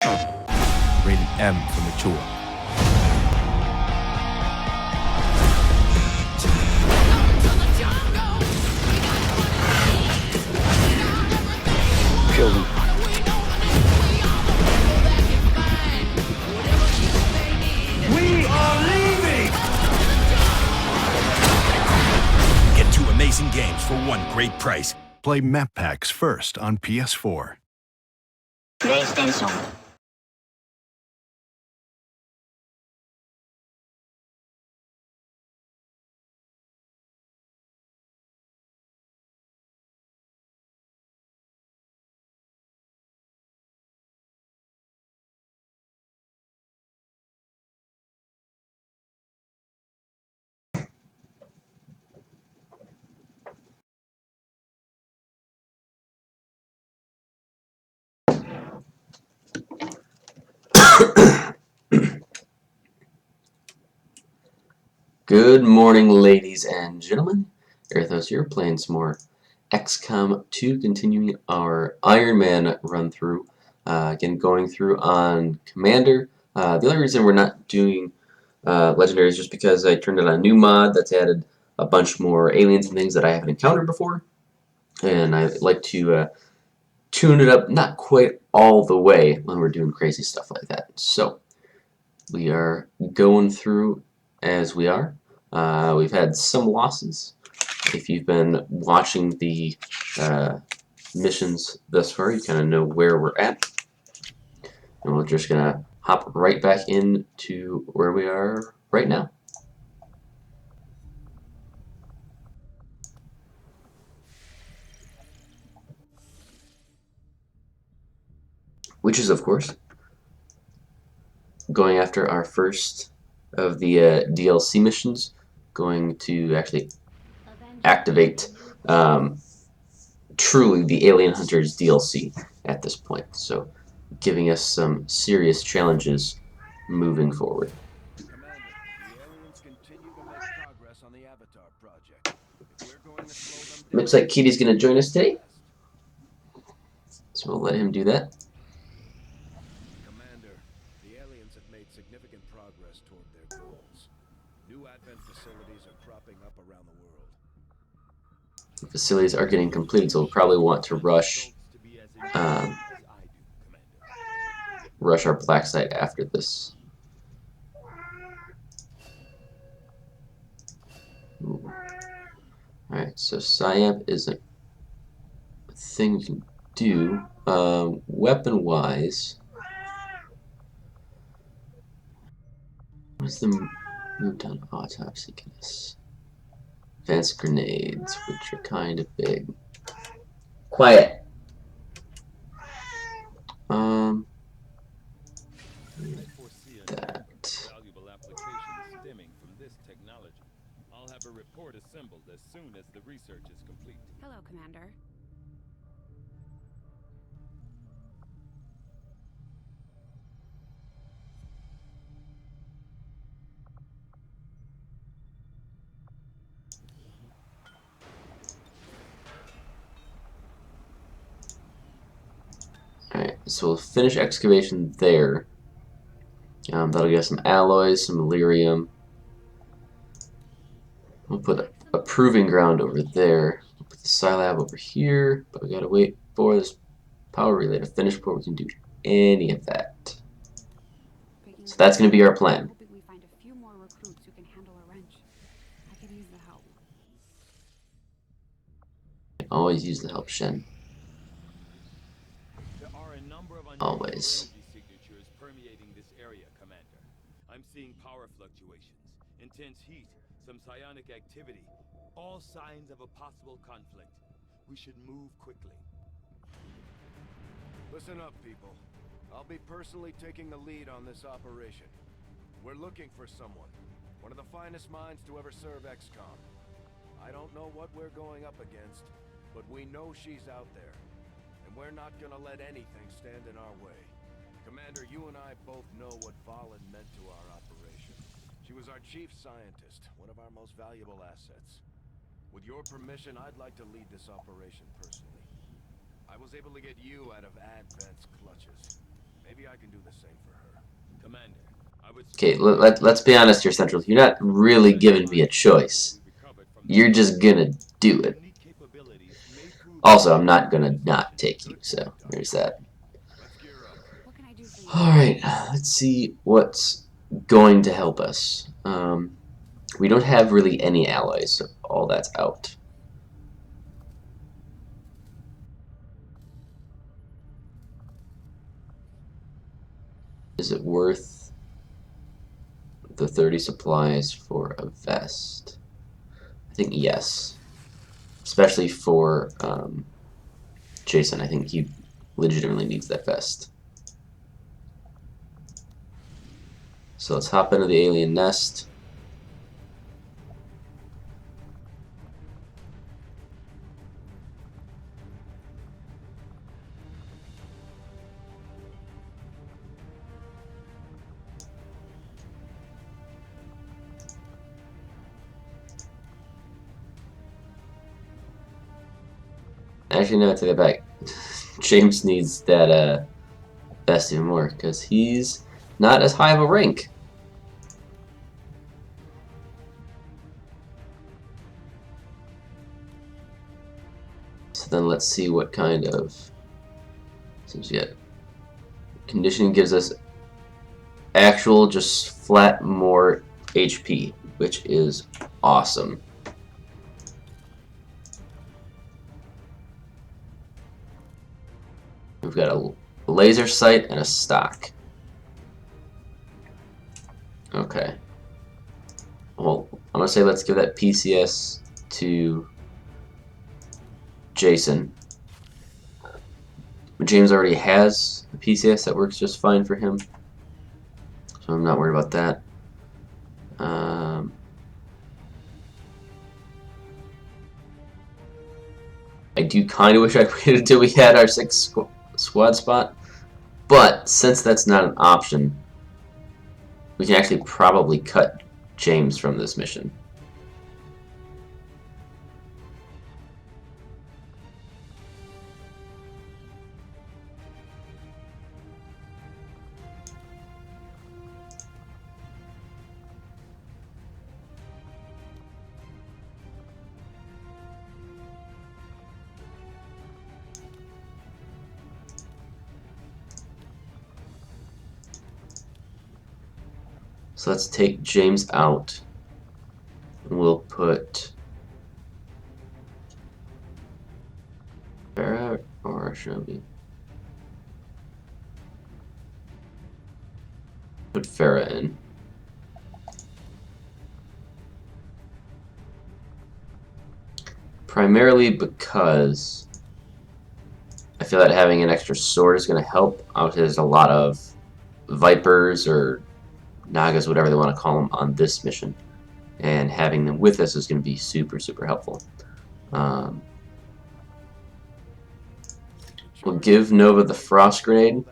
Rated M for mature. Kill them. We are leaving! Get 2 amazing games for 1 great price. Play map packs first on PS4. PlayStation. Good morning, ladies and gentlemen. Erthos here, playing some more XCOM 2, continuing our Iron Man run-through. Again, going through on Commander. The only reason we're not doing Legendary is just because I turned on a new mod that's added a bunch more aliens and things that I haven't encountered before. And I like to tune it up not quite all the way when we're doing crazy stuff like that. So, we are going through as we are. We've had some losses. If you've been watching the missions thus far, you kind of know where we're at. And we're just going to hop right back into where we are right now. Which is, of course, going after our first of the DLC missions, going to actually activate truly the Alien Hunters DLC at this point. So, giving us some serious challenges moving forward. Commander, the aliens continue to make progress on the Avatar project. If we're going to slow them down, Looks like Kitty's going to join us today, so we'll let him do that. Commander, the aliens have made significant progress toward their goals. New advent facilities are cropping up around the world. The facilities are getting completed, so we'll probably want to rush rush our black site after this. Alright, so Psyamp is a thing we can do. Weapon-wise, what's the move down autopsy case? Advanced grenades, which are kind of big. Quiet! That. Valuable applications stemming from this technology. I'll have a report assembled as soon as the research is complete. Hello, Commander. Alright, so we'll finish excavation there. That'll get us some alloys, some lyrium. We'll put a proving ground over there. We'll put the Scilab over here, but we gotta wait for this power relay to finish before we can do any of that. So that's gonna be our plan. Hoping we find a few more recruits who can handle a wrench. I could use the help. Always use the help, Shen. There are a number of Always. energy signatures permeating this area, Commander. I'm seeing power fluctuations, intense heat, some psionic activity, all signs of a possible conflict. We should move quickly. Listen up, people. I'll be personally taking the lead on this operation. We're looking for someone. One of the finest minds to ever serve XCOM. I don't know what we're going up against, but we know she's out there. And we're not gonna let anything stand in our way. Commander, you and I both know what Valen meant to our operation. She was our chief scientist, one of our most valuable assets. With your permission, I'd like to lead this operation personally. I was able to get you out of Advent's clutches. Maybe I can do the same for her. Commander, I would Okay, let's be honest here, Central. You're not really giving me a choice. You're just gonna do it. unique capabilities may prove Also, I'm not gonna not take you, so there's that. Let's gear up. What can I do for you? Alright, let's see what's going to help us. We don't have really any allies, so all that's out. Is it worth the 30 supplies for a vest? I think yes. Especially for Jason. I think he legitimately needs that vest. So let's hop into the alien nest. Actually, no, I take that back. James needs that vest even more, because he's not as high of a rank. So then let's see what kind of... Seems yet. Conditioning gives us actual, just flat more HP, which is awesome. We've got a laser sight and a stock. Okay. Well, I'm gonna say let's give that PCS to Jason. James already has a PCS that works just fine for him, so I'm not worried about that. I do kind of wish I waited until we had our 6th squad spot, but since that's not an option, we can actually probably cut James from this mission. So let's take James out. We'll put Farah or Shinobi. Put Farah in. Primarily because I feel that having an extra sword is going to help. Obviously, there's a lot of Vipers or Nagas, whatever they want to call them, on this mission, and having them with us is going to be super, super helpful. We'll give Nova the Frost Grenade.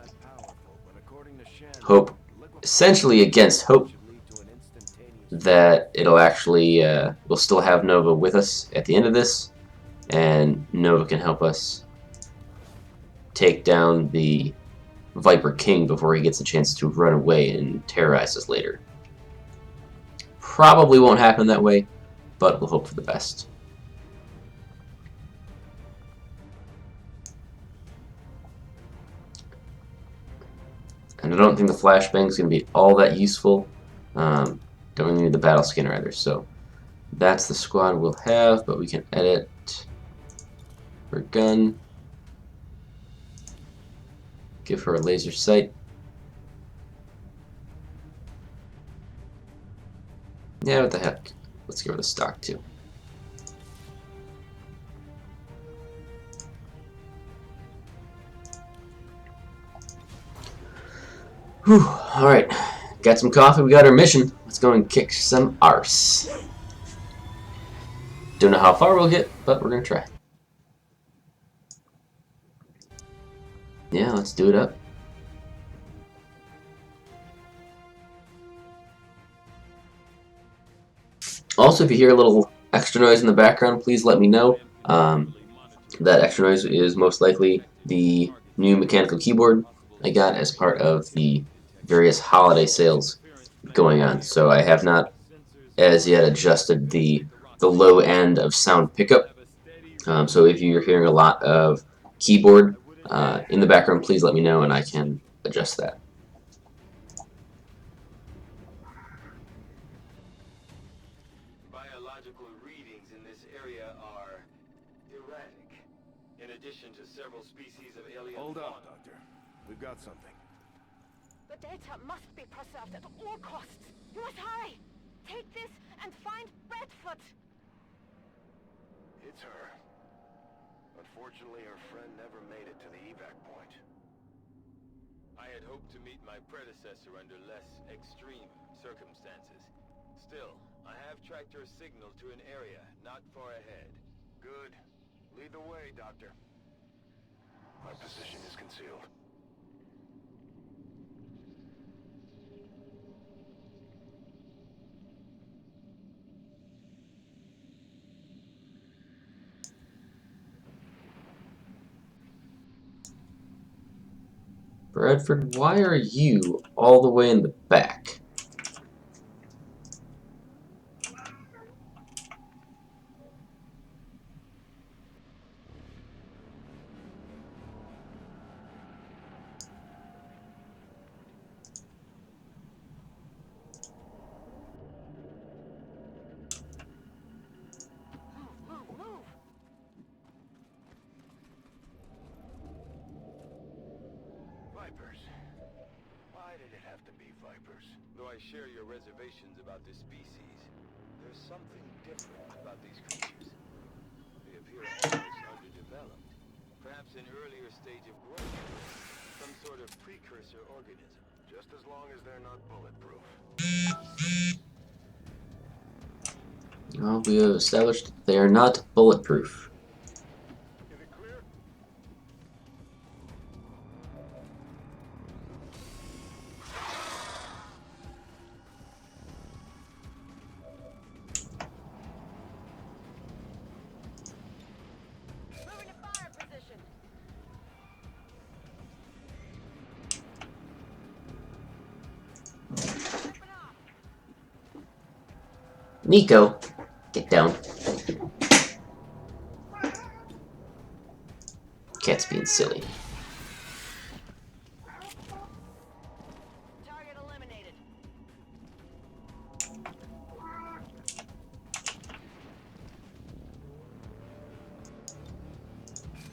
Hope, essentially against hope, that it'll actually, we'll still have Nova with us at the end of this, and Nova can help us take down the Viper King before he gets a chance to run away and terrorize us later. Probably won't happen that way, but we'll hope for the best. And I don't think the flashbang is going to be all that useful. Don't really need the battle scanner either, so that's the squad we'll have, but we can edit her gun. Give her a laser sight. Yeah, what the heck. Let's give her the stock too. Whew, alright. Got some coffee, we got our mission. Let's go and kick some arse. Don't know how far we'll get, but we're gonna try. Yeah, let's do it up. Also, if you hear a little extra noise in the background, please let me know. That extra noise is most likely the new mechanical keyboard. I got as part of the various holiday sales going on. So I have not as yet adjusted the low end of sound pickup. So if you're hearing a lot of keyboard in the background, please let me know and I can adjust that. Biological readings in this area are erratic. In addition to several species of alien Hold fauna. up, Doctor. We've got something. The data must be preserved at all costs. You must hurry. Take this and find Redfoot. It's her. Unfortunately, her friend never made it to the evac point. I had hoped to meet my predecessor under less extreme circumstances. Still, I have tracked her signal to an area not far ahead. Good. Lead the way, Doctor. My position is concealed. Bradford, why are you all the way in the back? Move. Vipers. Why did it have to be vipers? Though I share your reservations about this species, there's something different about these creatures. They appear almost underdeveloped. Perhaps an earlier stage of growth. Some sort of precursor organism. Just as long as they're not bulletproof. Well, we have established they are not bulletproof. Is it clear? Moving to fire position. Open up. Nico, get down. Cat's being silly. Target eliminated.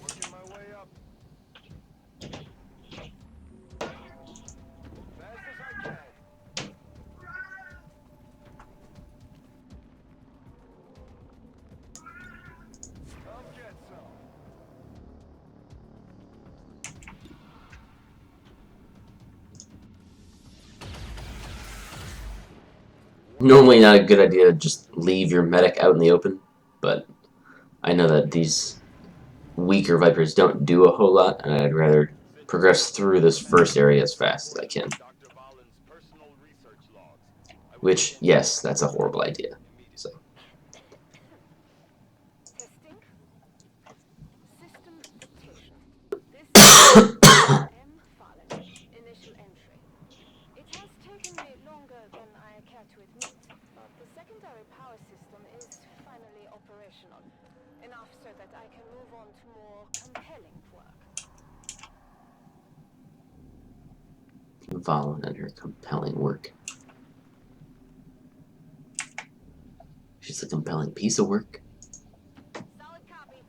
Working my way up. Fast as I can. Come get some. Normally not a good idea to just leave your medic out in the open, but I know that these weaker Vipers don't do a whole lot, and I'd rather progress through this first area as fast as I can. Dr. Ballin's personal research logs. I will Which, begin yes, that's a horrible idea. So, Testing. System dictation. This is M. Fallon. Initial entry. It has taken me longer than I care to admit, but the secondary power system is finally operational. Enough so that I can move on to more compelling work. Valen and her compelling work. She's a compelling piece of work. Solid copy.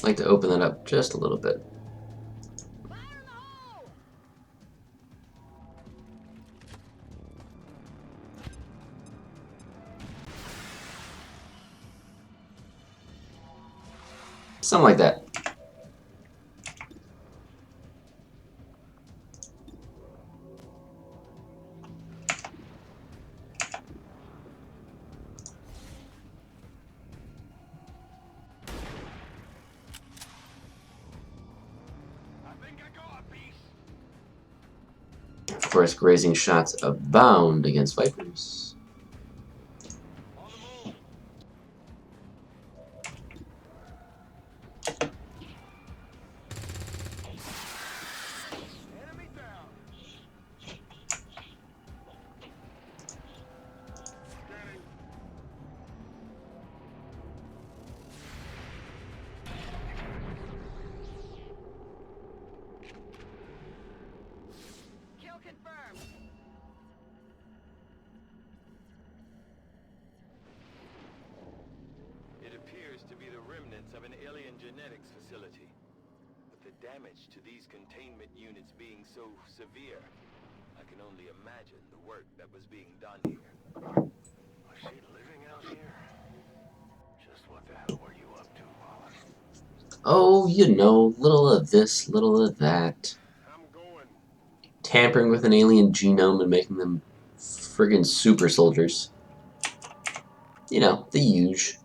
I'd like to open that up just a little bit. Fire in the hole! Something like that. Of course, grazing shots abound against Vipers. Enemy down. Scanning. Kill confirmed. It appears to be the remnants of an alien genetics facility. With the damage to these containment units being so severe, I can only imagine the work that was being done here. Was she living out here? Just what the hell were you up to, Wallace? Oh, you know, little of this, little of that. I'm going. Tampering with an alien genome and making them friggin' super soldiers. You know, the huge.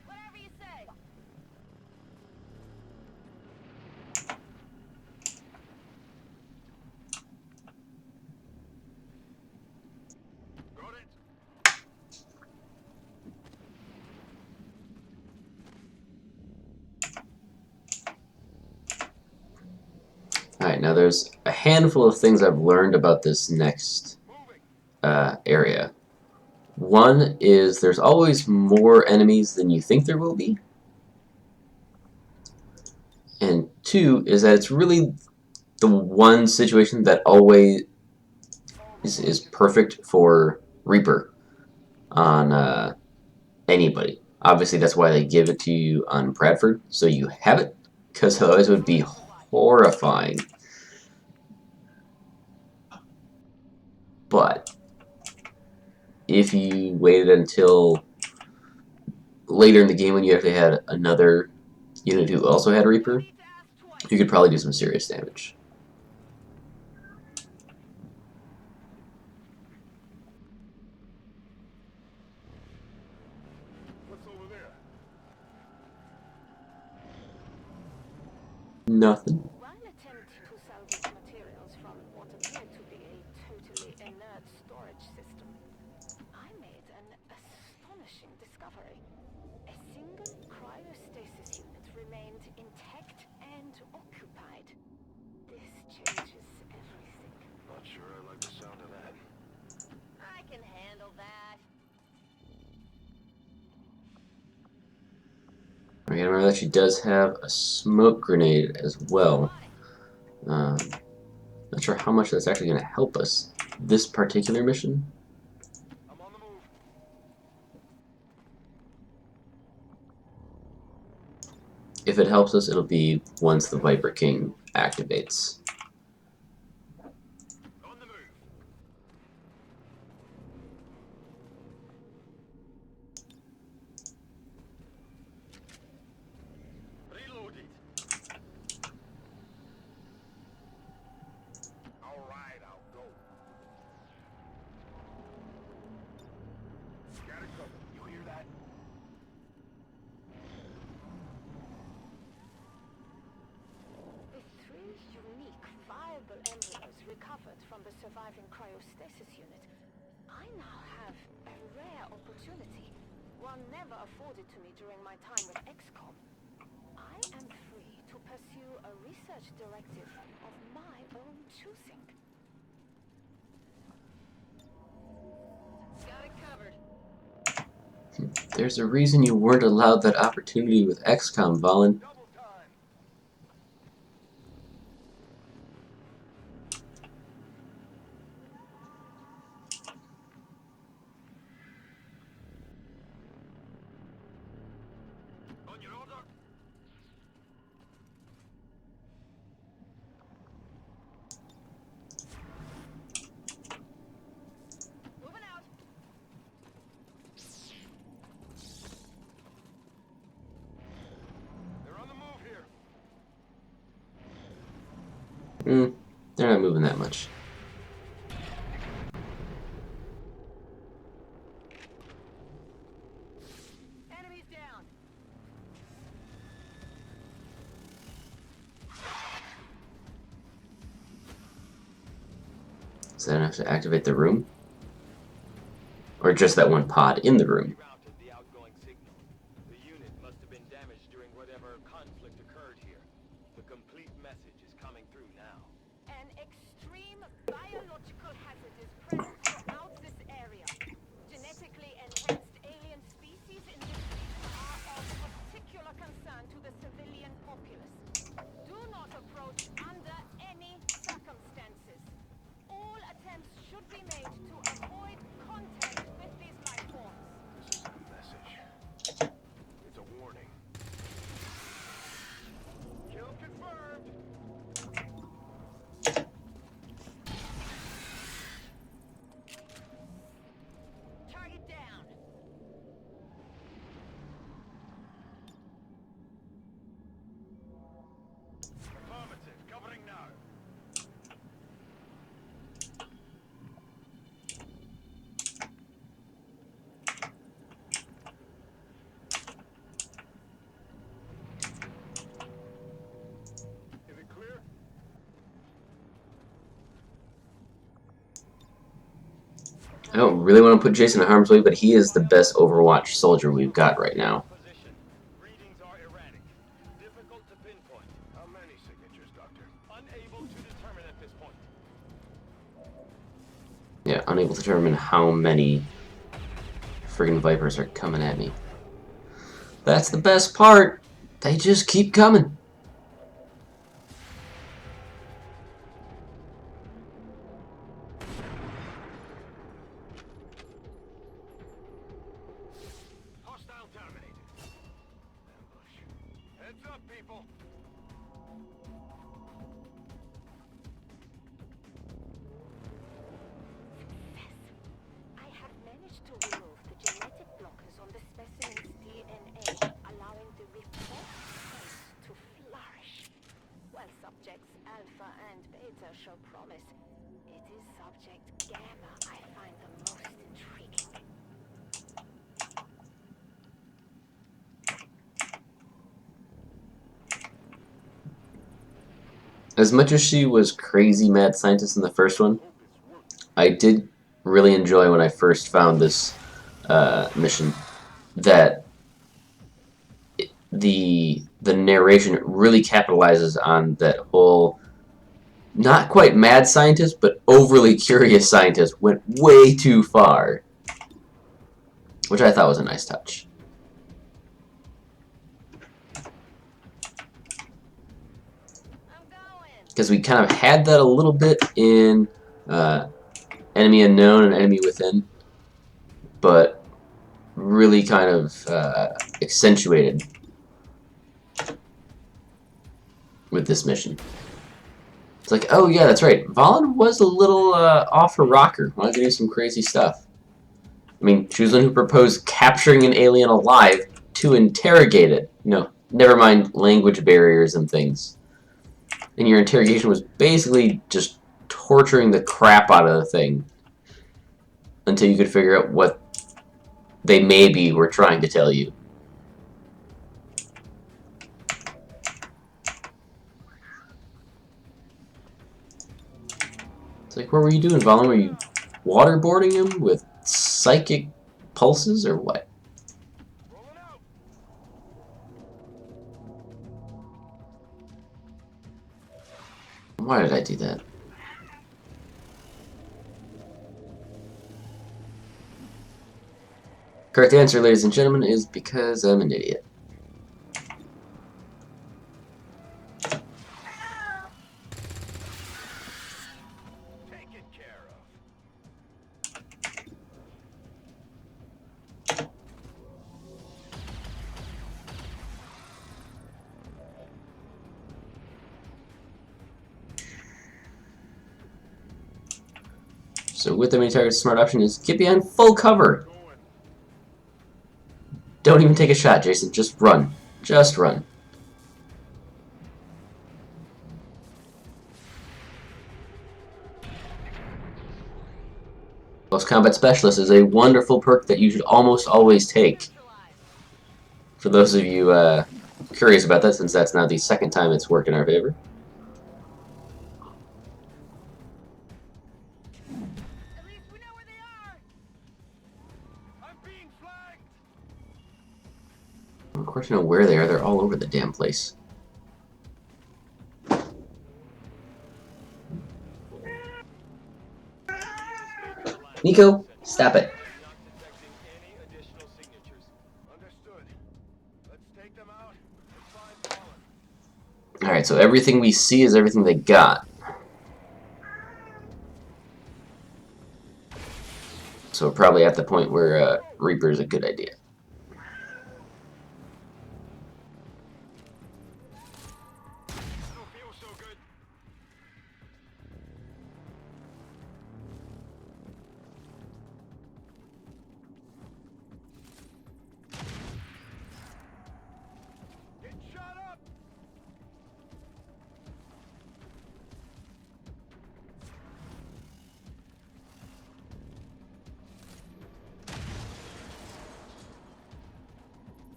Whatever you say. Got it. Alright, now there's a handful of things I've learned about this next Moving. area. One is there's always more enemies than you think there will be. And two is that it's really the one situation that always is perfect for Reaper on anybody. Obviously, that's why they give it to you on Bradford, so you have it, because otherwise it would be horrifying. But if you waited until later in the game when you actually had another unit who also had Reaper, Need to ask twice. you could probably do some serious damage. What's over there? Nothing. While attempting to salvage materials from what appeared to be a totally inert storage system, I made an astonishing discovery. A single cryostasis unit remained intact and occupied. This changes everything. Not sure I like the sound of that. I can handle that. I gotta remember that she does have a smoke grenade as well. Not sure how much that's actually going to help us this particular mission. I'm on the move. If it helps us, it'll be once the Viper King activates. On the move. Reloaded. All right, I'll go. Got it covered. You hear that? With 3 unique, viable embryos recovered from the surviving cryostasis unit, I now have a rare opportunity, one never afforded to me during my time with XCOM. I am free to pursue a research directive of my own choosing. Got it covered. There's a reason you weren't allowed that opportunity with XCOM, Valen. Double time. On your order. Moving out. They're not moving that much. Enemies down. So I don't have to activate the room? Or just that one pod in the room? Routed the outgoing signal. The unit must have been damaged during whatever conflict occurred here. The complete message is coming through now. An extreme biological hazard is present throughout this area. Genetically enhanced alien species in this region are of particular concern to the civilian populace. Do not approach under any circumstances. All attempts should be made to avoid contact with these life forms. This isn't a message. It's a warning. Kill confirmed. Target down. Affirmative. Covering now. Is it clear? I don't really want to put Jason in harm's way, but he is the best Overwatch soldier we've got right now. Position. Readings are erratic. Difficult to pinpoint. How many signatures, Doctor? Unable to determine at this point. Yeah, unable to determine how many friggin' Vipers are coming at me. That's the best part. They just keep coming. Hostile terminated. Ambush. Heads up, people. I have managed to remove the genetic blockers on the specimen's DNA, allowing the reflect traits to flourish. While subjects Alpha and Beta show promise, it is subject Gamma I find the most intriguing. As much as she was crazy mad scientist in the first one, I did really enjoy when I first found this mission that the narration really capitalizes on that whole not quite mad scientist but overly curious scientist went way too far, which I thought was a nice touch. I'm going. Because we kind of had that a little bit in Enemy Unknown and Enemy Within, but really kind of accentuated with this mission. It's like, oh yeah, that's right. Valen was a little off her rocker. Wanted to do some crazy stuff. I mean, she was the one who proposed capturing an alien alive to interrogate it. You know, never mind language barriers and things. And your interrogation was basically just torturing the crap out of the thing until you could figure out what they maybe were trying to tell you. It's like, what were you doing, Valen? Were you waterboarding him with psychic pulses or what? Rolling out. Why did I do that? Correct answer, ladies and gentlemen, is because I'm an idiot. Taken care of. So with the many targets, smart option is get behind full cover. Going. Don't even take a shot, Jason. Just run. Just run. Close Combat Specialist is a wonderful perk that you should almost always take. For those of you curious about that, since that's now the second time it's worked in our favor. At least we know where they are. I'm being flagged. Of course, you know where they are. They're all over the damn place. Nico, stop it. Not detecting any additional signatures. Understood. Let's take them out and find Fallen. Alright, so everything we see is everything they got. So we're probably at the point where Reaper is a good idea. I don't feel so good. Get shot up.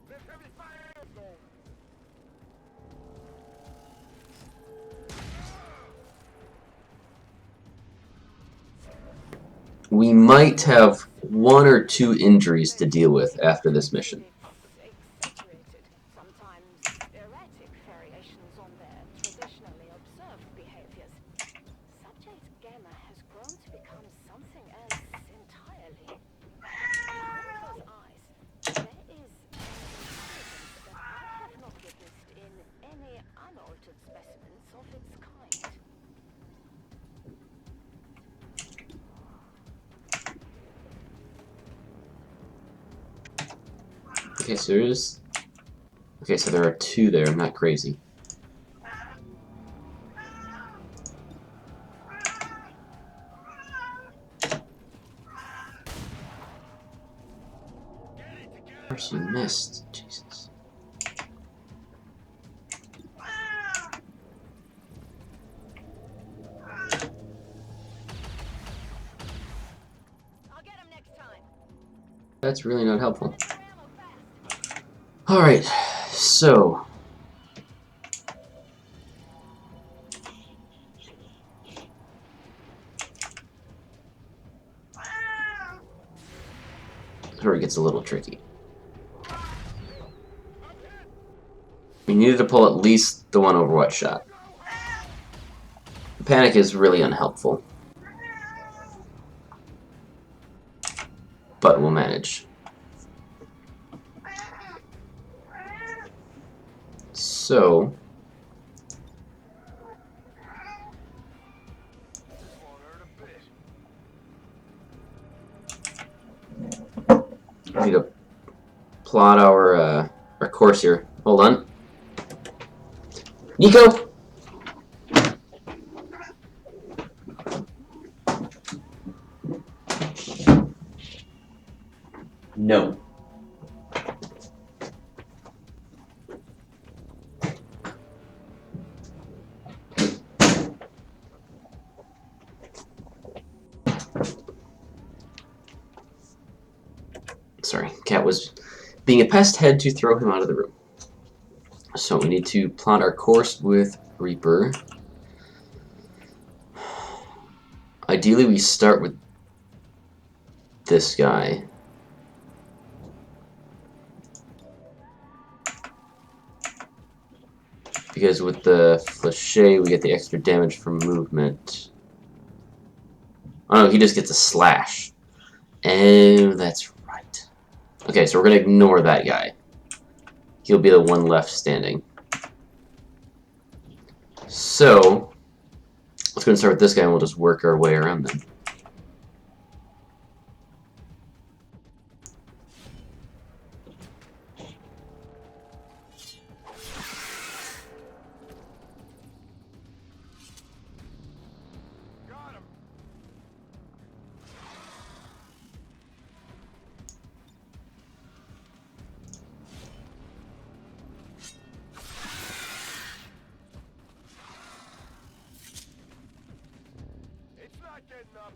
There's heavy fire zone. We might have one or two injuries to deal with after this mission. It's exaggerated, sometimes erratic variations on their traditionally observed behaviors. Subject Gamma has grown to become something else entirely. Behind those eyes, there is an intelligence that I have not witnessed in any unaltered specimens of its kind. Okay, so there's... Okay, so there are two there. I'm not crazy. Of course you missed. Jesus. I'll get him next time. That's really not helpful. Get your ammo fast. Alright, so... That's where it gets a little tricky. We needed to pull at least the one Overwatch shot. Panic is really unhelpful. But we'll manage. So... we need to plot our course here. Hold on. Nico! No. Sorry, Cat was being a pest, had to throw him out of the room. So we need to plot our course with Reaper. Ideally we start with this guy. Because with the Flèche we get the extra damage from movement. Oh no, he just gets a slash. And that's right. Okay, so we're gonna ignore that guy. He'll be the one left standing. So, let's go and start with this guy and we'll just work our way around them. Got him. It's not getting up.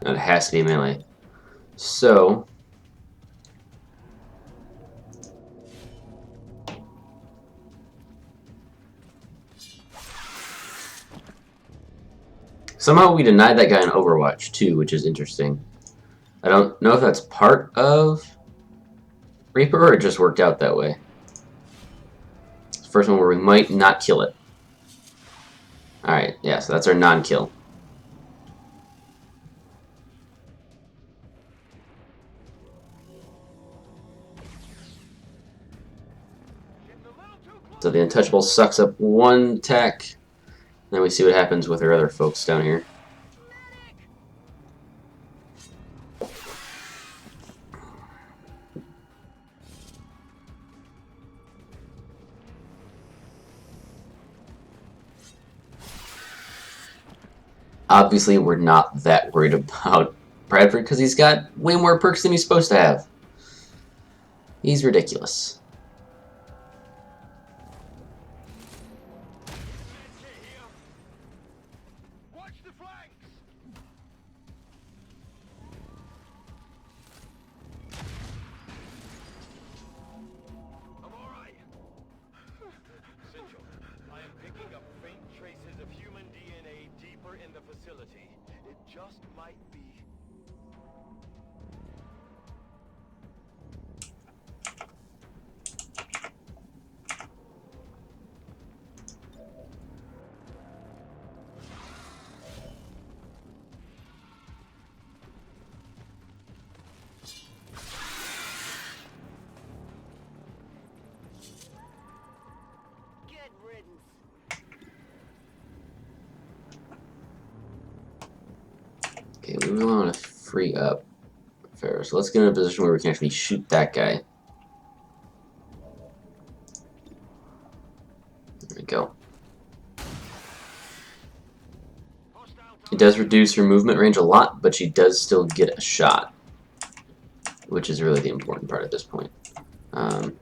It has to be melee. So somehow we denied that guy in Overwatch too, which is interesting. I don't know if that's part of Reaper or it just worked out that way. It's the first one where we might not kill it. Alright, yeah, so that's our non-kill. So the Untouchable sucks up one attack. Then we see what happens with our other folks down here. Obviously, we're not that worried about Bradford because he's got way more perks than he's supposed to have. He's ridiculous. Watch the flanks! I'm alright. Central, I am picking up faint traces of human DNA deeper in the facility. It just might be... Good riddance. Okay, we really want to free up Pharaoh. So let's get in a position where we can actually shoot that guy. There we go. It does reduce her movement range a lot, but she does still get a shot, which is really the important part at this point. I'm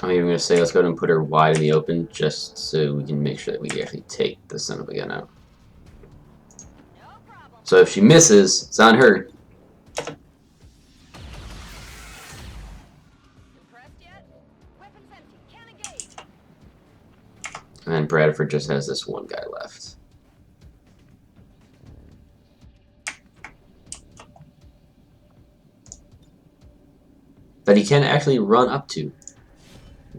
even going to say let's go ahead and put her wide in the open just so we can make sure that we actually take the son of a gun out. No problem. So if she misses, it's on her. Impressed yet? Weapons empty. Can't engage. And then Bradford just has this one guy left. That he can actually run up to.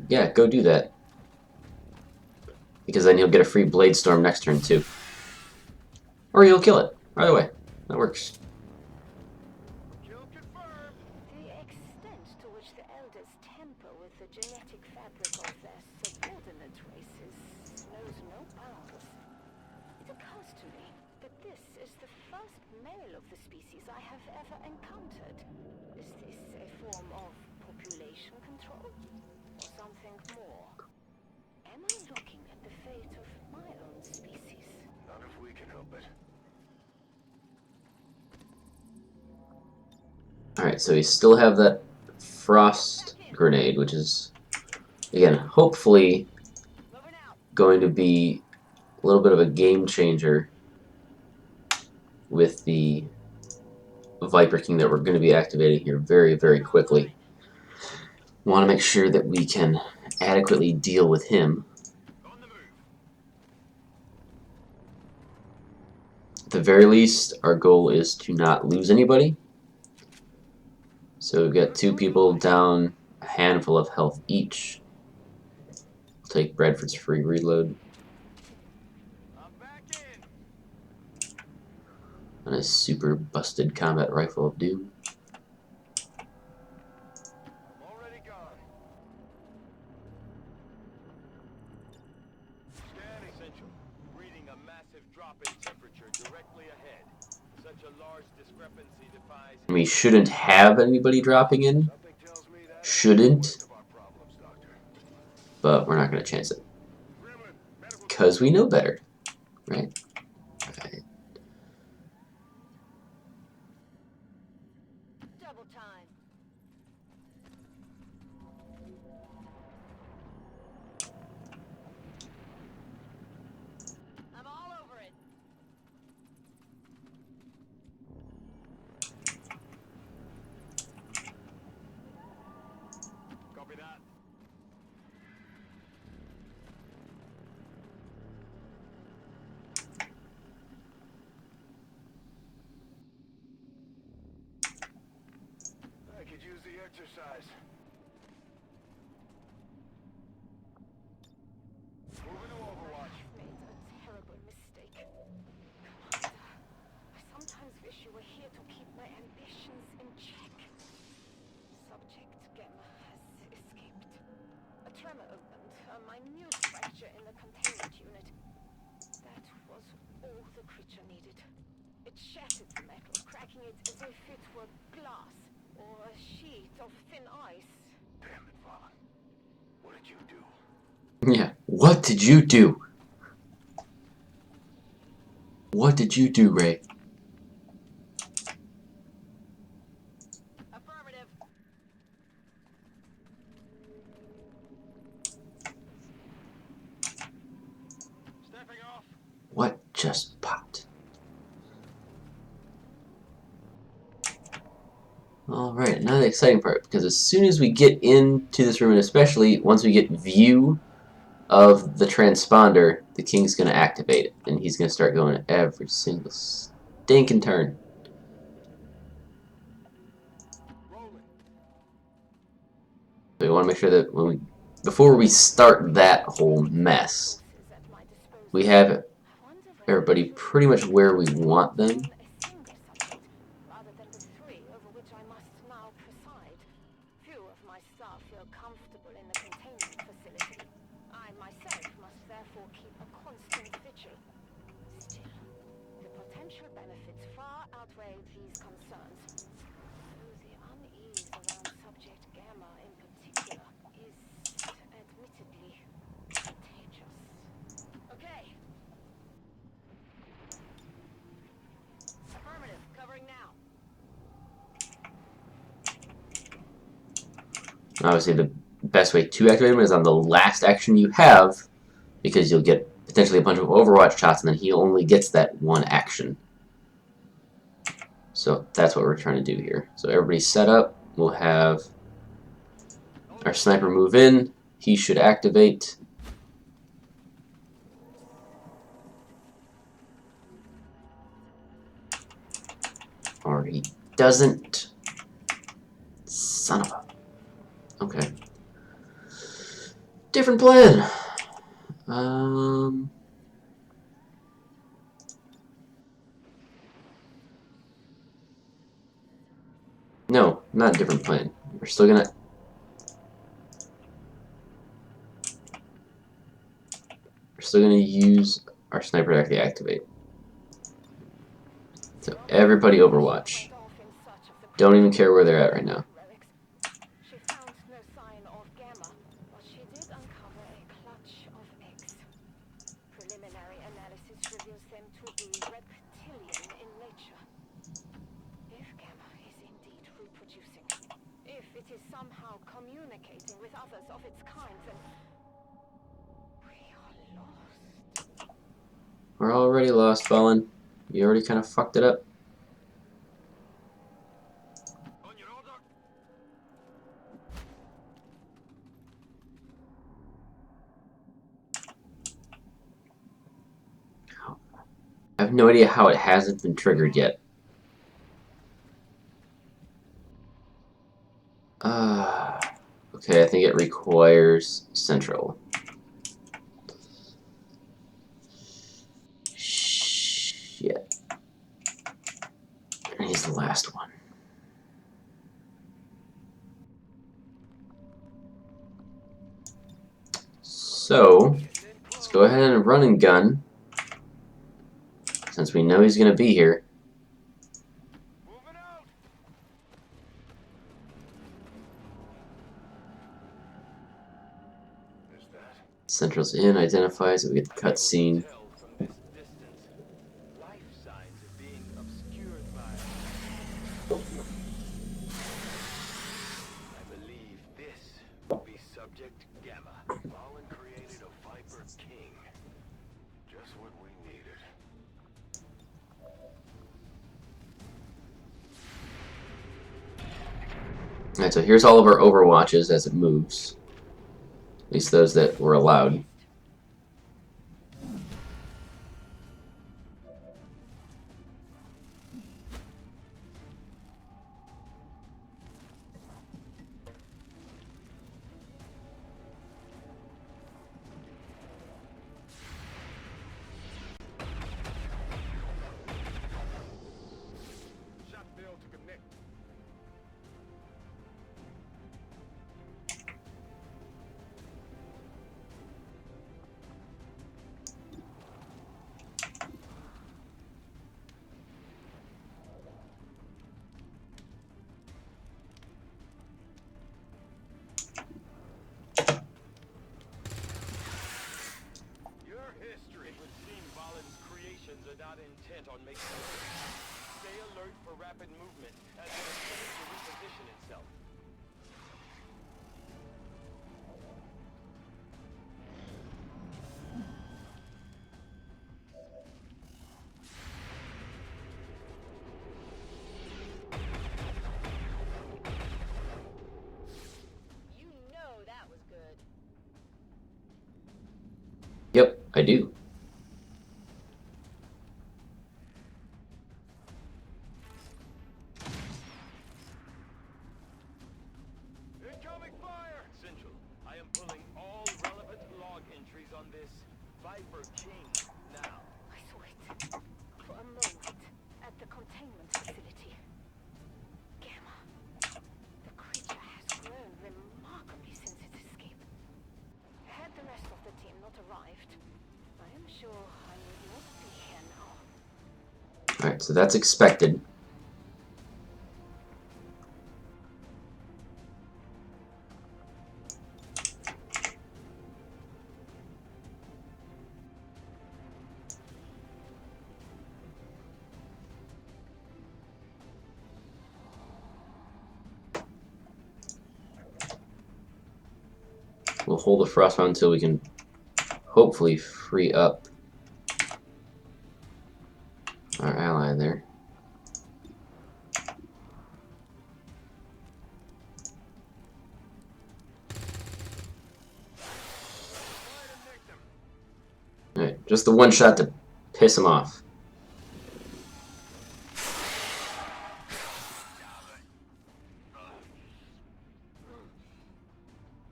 Yeah, go do that. Because then he'll get a free Blade Storm next turn too. Or he'll kill it. Either way, that works. Kill confirmed! The extent to which the elders tamper with the genetic fabric of their subordinate races knows no bounds. It occurs to me that this is the first male of the species I have ever encountered. Is this a form of population control? Or something more? Am I looking at the fate of my own species? Not if we can help it. Alright, so we still have that Frost Grenade, which is, again, hopefully Moving out. going to be a little bit of a game changer with the Viper King that we're going to be activating here very, very quickly. Want to make sure that we can adequately deal with him. On the move! At the very least, our goal is to not lose anybody. So we've got two people down a handful of health each. Take Bradford's free reload. I'm back in! And a super busted combat rifle of doom. I'm already gone. Scanning. Central, reading a massive drop in temperature directly ahead. Such a large discrepancy defies... We shouldn't have anybody dropping in. Something tells me that Shouldn't. most of our problems, Doctor. But we're not going to chance it. Gremlin, medical... Because we know better. Right? Okay. Double time. I'm all over it. exercise. Moving to Overwatch. I've made a terrible mistake. Commander, I sometimes wish you were here to keep my ambitions in check. Subject Gamma has escaped. A tremor opened, a minute fracture in the containment unit. That was all the creature needed. It shattered the metal, cracking it as if it were glass or a sheet of thin ice. Damn it, Vaughn. What did you do? Yeah. What did you do? What did you do, Ray? Affirmative. Stepping off. What just popped? Alright, now the exciting part, because as soon as we get into this room, and especially once we get view of the transponder, the King's going to activate it, and he's going to start going every single stinking turn. Rolling. So we want to make sure that before we start that whole mess, Forces at my disposal. we have I wonder whether everybody I should pretty much where we want them. on a single subject rather than the three over which I must now preside. Few of my staff feel comfortable in the containment facility. I myself must therefore keep a constant vigil. Still, the potential benefits far outweigh these concerns. Though the unease around subject Gamma in particular is admittedly contagious. Okay. Affirmative. Covering now. Obviously, the best way to activate him is on the last action you have, because you'll get potentially a bunch of Overwatch shots, and then he only gets that one action. So that's what we're trying to do here. So everybody's set up. We'll have our sniper move in. He should activate. Or he doesn't. Son of a... Okay. Different plan. No, not a different plan. We're still gonna... use our sniper to actually activate. So everybody Overwatch. Went off in search of the Don't even care where they're at right now. relics. She found no sign of Gamma, but she did uncover a clutch of eggs. Preliminary analysis reveals them to be reptilian in nature. If Gamma is indeed reproducing, if it is somehow communicating with others of its kind, then we are lost. We're already lost, Fallen. You already kind of fucked it up. On your order. I have no idea how it hasn't been triggered yet. Okay, I think it requires Central. Shit. And he's the last one. So, let's go ahead and run and gun, since we know he's gonna be here. Moving out. There's that. Central's in, identifies, we get the cutscene. Tell from this distance, life signs are being obscured by. I believe this will be Subject Gamma. Fallen created a Viper King. Just what we needed. Alright, so here's all of our Overwatches as it moves. At least those that were allowed. intent on making it. Stay alert for rapid movement as it attempts to reposition itself. You know that was good. Yep, I do. Incoming fire! Central, I am pulling all relevant log entries on this Viper King now. I saw it for a moment at the containment facility. Gamma. The creature has grown remarkably since its escape. Had the rest of the team not arrived, I am sure I would not be here now. Alright, so that's expected. We'll hold the frostbound until we can hopefully free up our ally there. Alright, just the one shot to piss him off.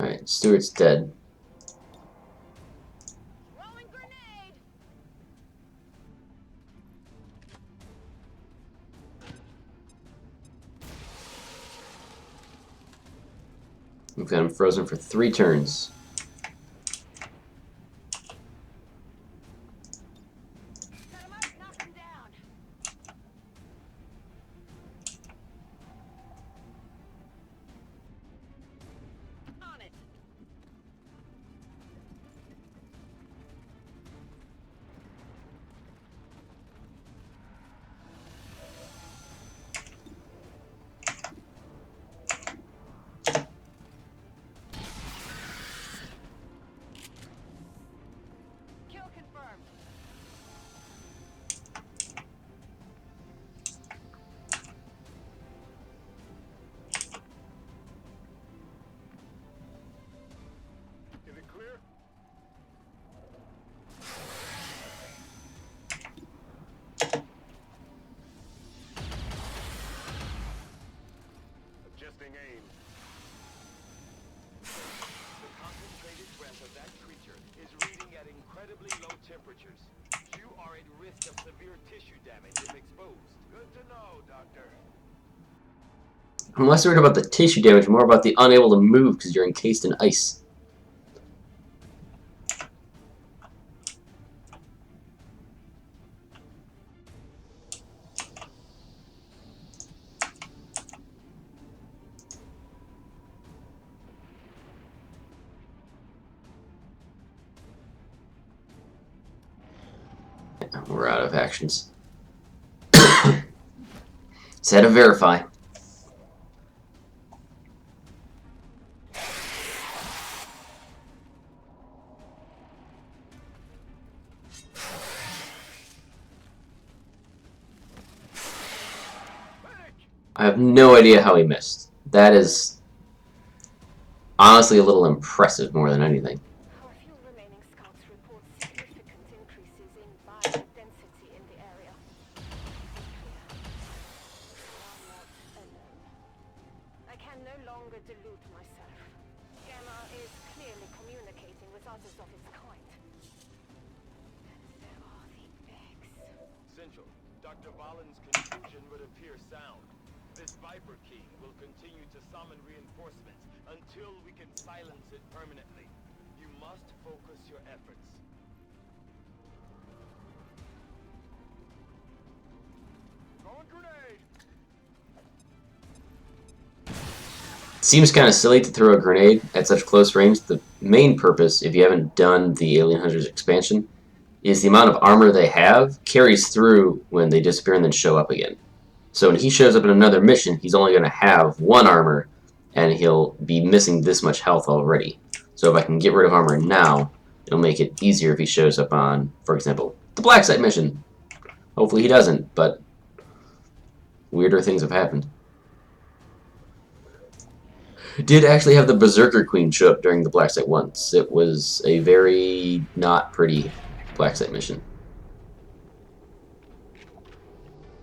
Alright, Stewart's dead. Rolling grenade! We've got him frozen for 3 turns. Set him up, knock him down. On it. Kill confirmed. Is it clear? Adjusting aim. The concentrated breath of that creature is reading at incredibly low temperatures. You are at risk of severe tissue damage if exposed. Good to know, Doctor. I'm less worried about the tissue damage, more about the unable to move because you're encased in ice. We're out of actions. Set to verify. I have no idea how he missed. That is honestly a little impressive more than anything. Our few remaining scouts report significant increases in bio density in the area. We are not alone. I can no longer delude myself. Gamma is clearly communicating with others of its kind. There are the eggs. Central, Dr. Valen's conclusion would appear sound. This Viper King will continue to summon reinforcements until we can silence it permanently. You must focus your efforts. Throwing grenade. Seems kind of silly to throw a grenade at such close range. The main purpose, if you haven't done the Alien Hunters expansion, is the amount of armor they have carries through when they disappear and then show up again. So when he shows up in another mission, he's only going to have 1 armor, and he'll be missing this much health already. So if I can get rid of armor now, it'll make it easier if he shows up on, for example, the Black Site mission. Hopefully he doesn't, but weirder things have happened. Did actually have the Berserker Queen show up during the Black Site once. It was a very not pretty Black Site mission.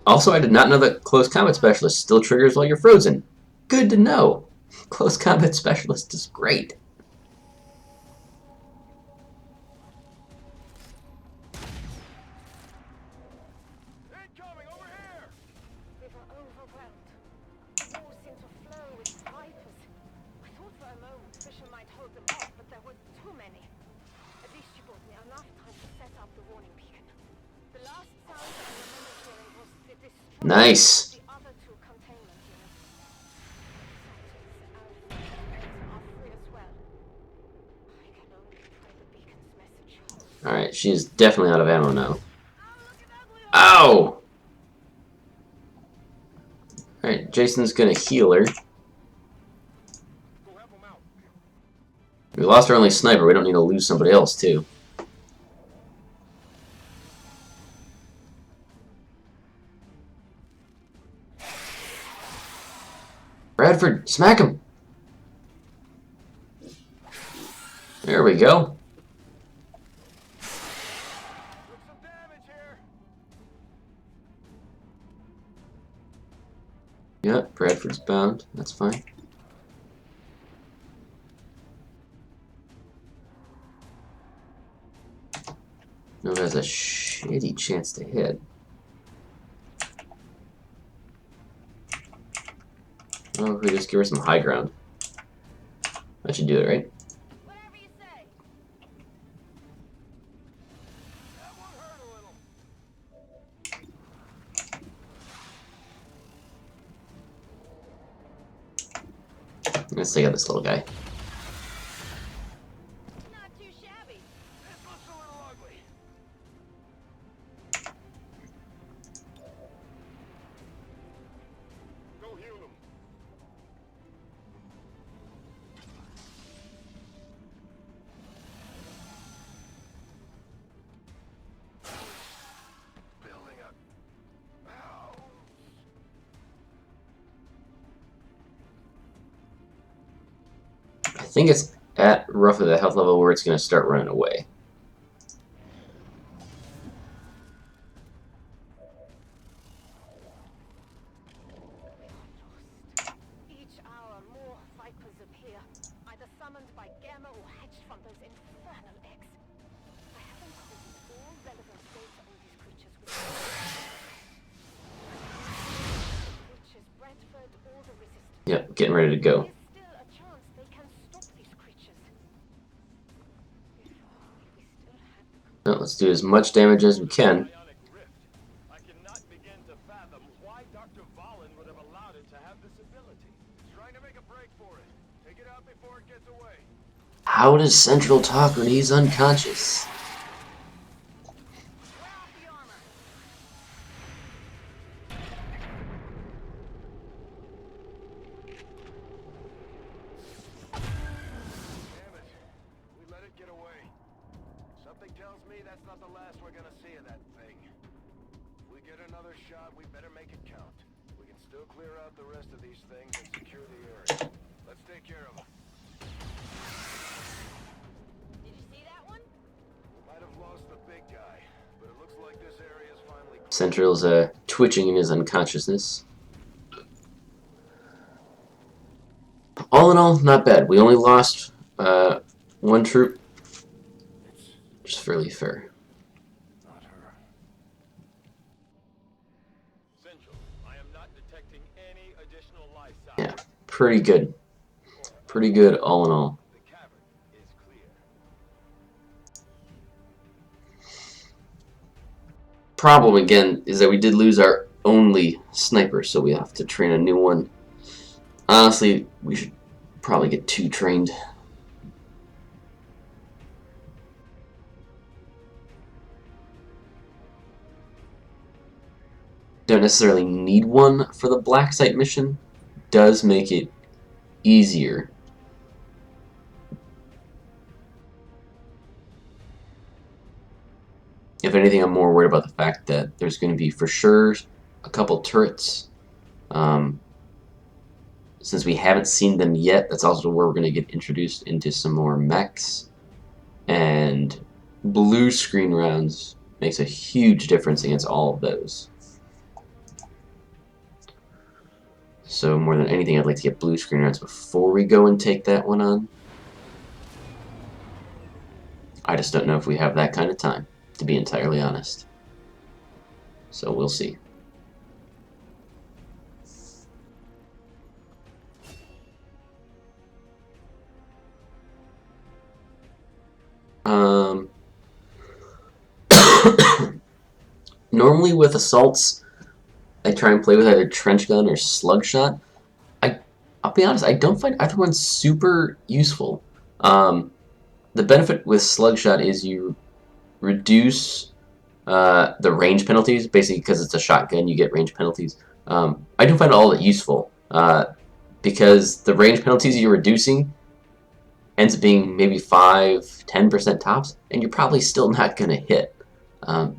Also, I did not know that Close Combat Specialist still triggers while you're frozen. Good to know. Close Combat Specialist is great. Incoming over here! We were overwhelmed. All seemed to flow with vipers. I thought for a moment Fisher might hold them off, but there were too many. At least she bought me enough time to set up the warning beacon. The last sound I remember hearing was the destruction Nice. of the other 2 containment units. Scientists are free as well. I can only pray the beacon's message holds. Alright, she's definitely out of ammo now. Ow! Alright, Jason's gonna heal her. We lost our only sniper, we don't need to lose somebody else too. Bradford, smack him! There we go. Took some damage here. Yep, Bradford's bound. That's fine. No, there's a shitty chance to hit. Oh, we just give her some high ground. That should do it, right? Whatever you say. That one hurt a little. Let's take out this little guy. Not too shabby. This looks a little ugly. Go heal him. Building up. Ow. I think it's at roughly the health level where it's going to start running away. Each hour, more vipers appear, either summoned by Gamma or hatched from those infernal eggs. I haven't pulled all relevant data on these creatures with which is Bradford or the Resistance. Yep, getting ready to go. There's still a chance they can stop these creatures. If we still had the Well, let's do as much damage as we can. Psionic rift. I cannot begin to fathom why Dr. Valen would have allowed it to have this ability. Trying to make a break for it. Take it out before it gets away. How does Central talk when he's unconscious? wear off the armor. Damn it. We let it get away. Something tells me that's not the last we're gonna see of that thing. If we get another shot, we better make it count. We can still clear out the rest of these things and secure the area. Let's take care of them. Did you see that one? Might have lost the big guy, but it looks like this area is finally clear. Central's twitching in his unconsciousness. All in all, not bad. We only lost 1 troop, which is fairly fair. Not her. Central, I am not detecting any additional life signs. Yeah, pretty good. Pretty good all in all. The cavern is clear. Problem again is that we did lose our only sniper, so we have to train a new one. Honestly, we should probably get 2 trained. don't necessarily need one for the black site mission, does make it easier. If anything, I'm more worried about the fact that there's going to be for sure a couple turrets. Since we haven't seen them yet, that's also where we're going to get introduced into some more mechs. And blue screen rounds makes a huge difference against all of those. So more than anything, I'd like to get blue screen rounds before we go and take that one on. I just don't know if we have that kind of time, to be entirely honest. So we'll see. Normally with assaults, I try and play with either trench gun or slug shot. I'll be honest, I don't find either one super useful. The benefit with slug shot is you reduce the range penalties, basically because it's a shotgun, you get range penalties. I don't find it all that useful because the range penalties you're reducing ends up being maybe 5–10% tops, and you're probably still not going to hit.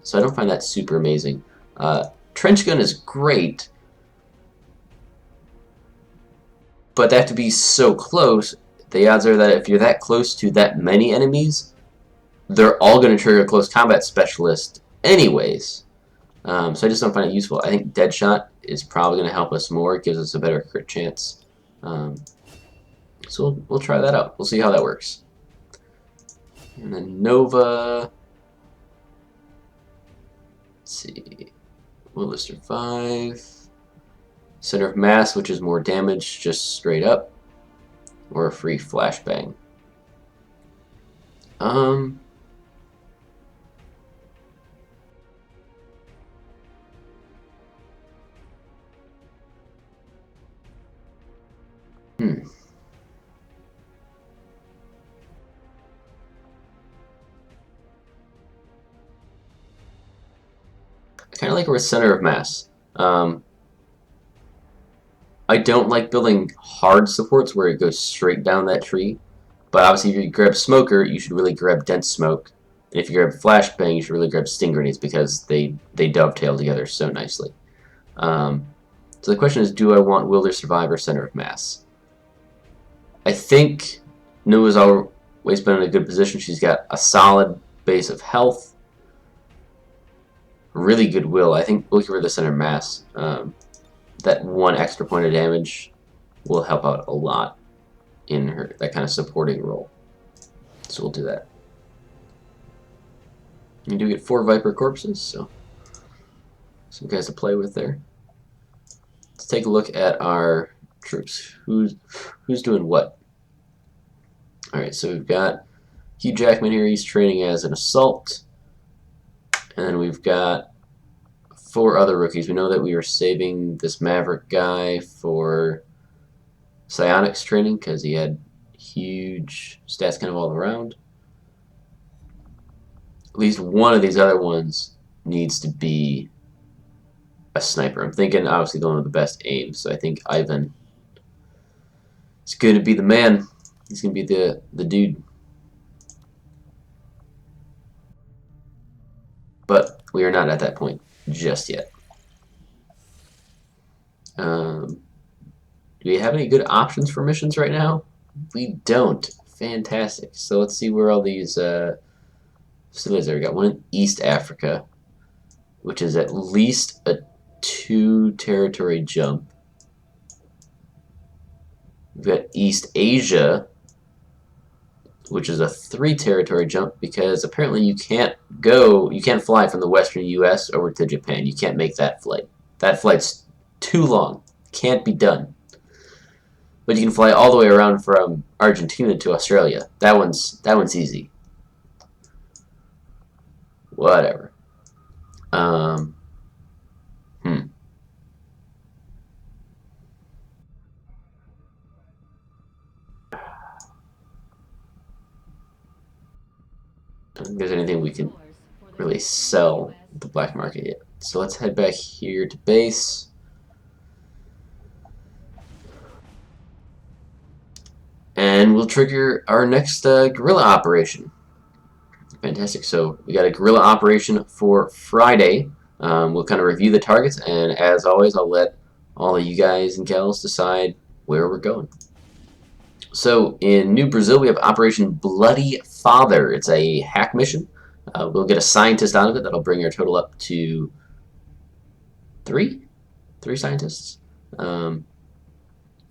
So I don't find that super amazing. Trench gun is great, but they have to be so close. The odds are that if you're that close to that many enemies, they're all going to trigger a close combat specialist anyways. So I just don't find it useful. I think Deadshot is probably going to help us more. It gives us a better crit chance. So we'll try that out. We'll see how that works. And then Nova. Let's see. Will it survive? Center of mass, which is more damage, just straight up. Or a free flashbang. I kind of like a center of mass. I don't like building hard supports where it goes straight down that tree. But obviously, if you grab Smoker, you should really grab Dense Smoke. And if you grab Flashbang, you should really grab Sting Grenades because they dovetail together so nicely. So the question is, do I want Will There Survive or Center of Mass? I think Nova's always been in a good position. She's got a solid base of health. Really good will. I think we'll give her the Center of Mass. That one extra point of damage will help out a lot in her that kind of supporting role. So we'll do that. You do get 4 Viper corpses, so some guys to play with there. Let's take a look at our troops. Who's doing what? Alright, so we've got Hugh Jackman here, he's training as an assault. And then we've got 4 other rookies. We know that we were saving this Maverick guy for psionics training because he had huge stats kind of all around. At least one of these other ones needs to be a sniper. I'm thinking obviously the one with the best aim, so I think Ivan is going to be the man. He's going to be the dude. But we are not at that point just yet. Do we have any good options for missions right now? We don't. Fantastic. So let's see where all these facilities are. We got one in East Africa, which is at least a 2 territory jump. We've got East Asia, which is a 3 territory jump because apparently you can't fly from the western US over to Japan. You can't make that flight. That flight's too long. Can't be done. But you can fly all the way around from Argentina to Australia. That one's easy. Whatever. I don't think there's anything we can really sell at the black market yet. So let's head back here to base. And we'll trigger our next guerrilla operation. Fantastic. So we got a guerrilla operation for Friday. We'll kind of review the targets, and as always, I'll let all of you guys and gals decide where we're going. So in New Brazil, we have Operation Bloody Father. It's a hack mission. We'll get a scientist out of it. That'll bring our total up to three scientists. No,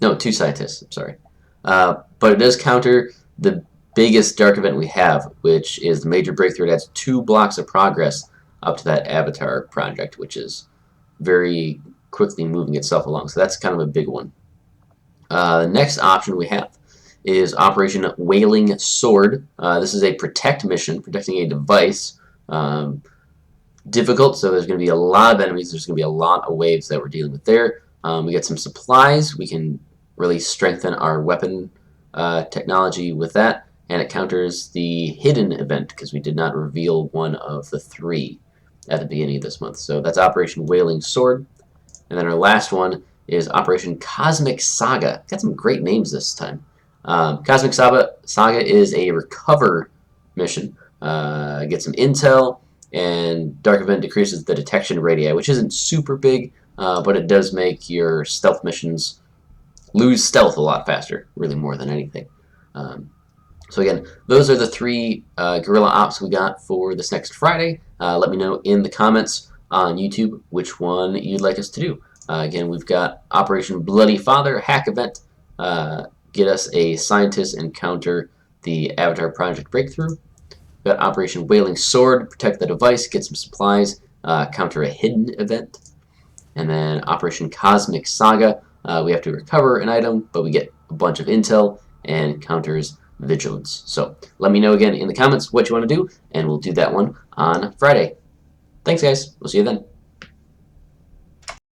2 scientists. I'm sorry. But it does counter the biggest dark event we have, which is the major breakthrough. It adds 2 blocks of progress up to that Avatar project, which is very quickly moving itself along. So that's kind of a big one. The next option we have is Operation Wailing Sword. This is a protect mission, protecting a device. Difficult, so there's going to be a lot of enemies. There's going to be a lot of waves that we're dealing with there. We get some supplies. We can really strengthen our weapon technology with that, and it counters the hidden event because we did not reveal one of the 3 at the beginning of this month. So that's Operation Wailing Sword. And then our last one is Operation Cosmic Saga. Got some great names this time. Cosmic Saga is a recover mission. Get some intel, and Dark Event decreases the detection radii, which isn't super big, but it does make your stealth missions lose stealth a lot faster, really more than anything. So again, those are the 3 guerrilla ops we got for this next Friday. Let me know in the comments on YouTube which one you'd like us to do. Again, we've got Operation Bloody Father, hack event. Get us a scientist and counter the Avatar Project breakthrough. We've got Operation Wailing Sword, protect the device, get some supplies, counter a hidden event. And then Operation Cosmic Saga, we have to recover an item, but we get a bunch of intel and counters vigilance. So let me know again in the comments what you want to do, and we'll do that one on Friday. Thanks, guys. We'll see you then.